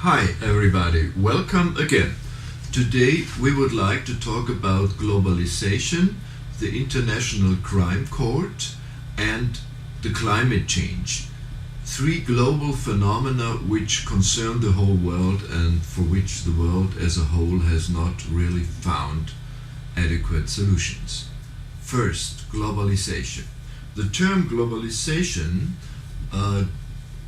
Hi everybody, welcome again. Today we would like to talk about globalization, the International Crime Court and the climate change. Three global phenomena which concern the whole world and for which the world as a whole has not really found adequate solutions. First, globalization. The term globalization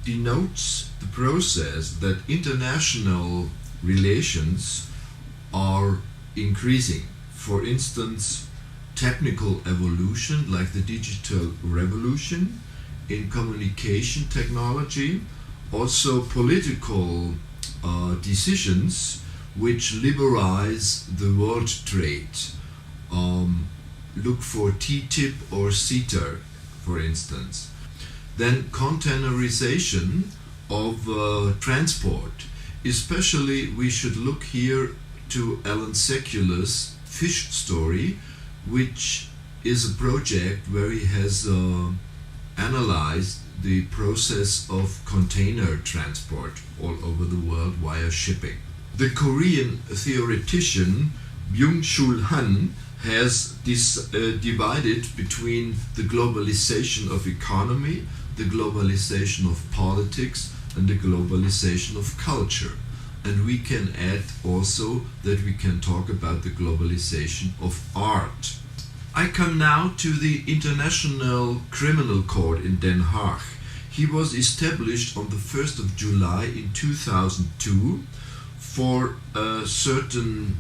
denotes the process that international relations are increasing. For instance, technical evolution like the digital revolution in communication technology, also political decisions which liberalize the world trade. Look for TTIP or CETA, for instance. Then containerization of transport. Especially we should look here to Alan Sekular's Fish Story, which is a project where he has analyzed the process of container transport all over the world via shipping. The Korean theoretician Byung-Chul Han has divided between the globalization of economy, the globalization of politics, and the globalization of culture. And we can add also that we can talk about the globalization of art. I come now to the International Criminal Court in Den Haag. He was established on the 1st of July in 2002 for certain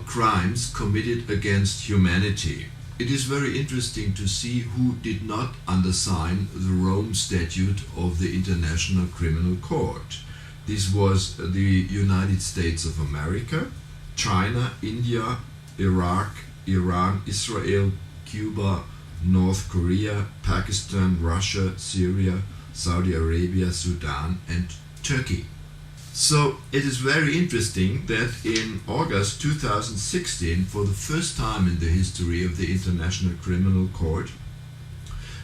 crimes committed against humanity. It is very interesting to see who did not undersign the Rome Statute of the International Criminal Court. This was the United States of America, China, India, Iraq, Iran, Israel, Cuba, North Korea, Pakistan, Russia, Syria, Saudi Arabia, Sudan, and Turkey. So it is very interesting that in August 2016, for the first time in the history of the International Criminal Court,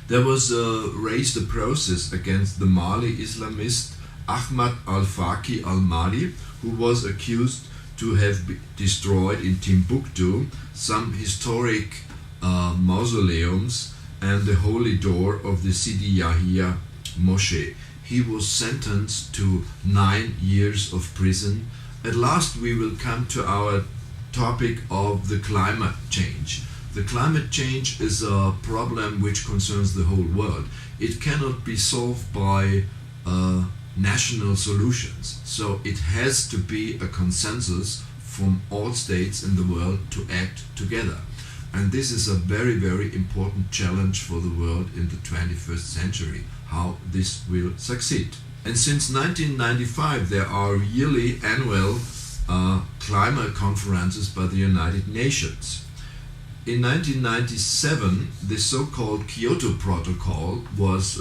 there was raised a process against the Mali Islamist Ahmad al-Faqi al-Mali, who was accused to have destroyed in Timbuktu some historic mausoleums and the holy door of the Sidi Yahya Mosque. He was sentenced to 9 years of prison. At last we will come to our topic of the climate change. The climate change is a problem which concerns the whole world. It cannot be solved by national solutions. So it has to be a consensus from all states in the world to act together. And this is a very, very important challenge for the world in the 21st century, how this will succeed. And since 1995 there are yearly annual climate conferences by the United Nations. In 1997 the so-called Kyoto Protocol was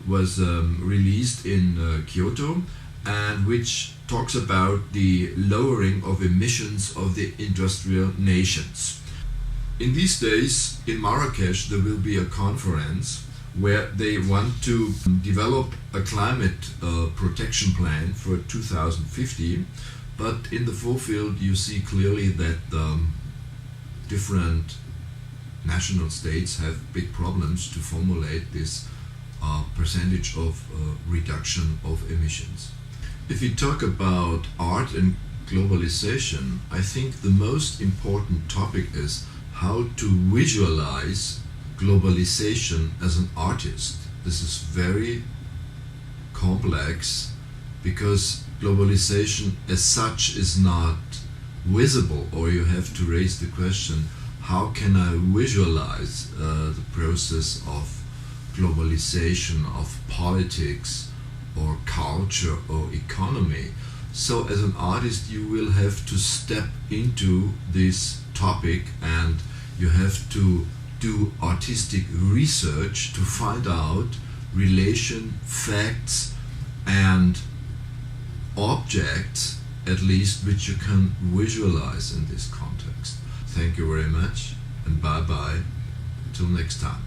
released in Kyoto, and which talks about the lowering of emissions of the industrial nations. In these days in Marrakesh there will be a conference where they want to develop a climate protection plan for 2050, but in the forefront you see clearly that different national states have big problems to formulate this percentage of reduction of emissions. If we talk about art and globalization, I think the most important topic is how to visualize globalization as an artist. This is very complex because globalization as such is not visible, or you have to raise the question, how can I visualize the process of globalization, of politics or culture or economy? So as an artist you will have to step into this topic and you have to do artistic research to find out relation, facts and objects at least which you can visualize in this context. Thank you very much and bye bye till next time.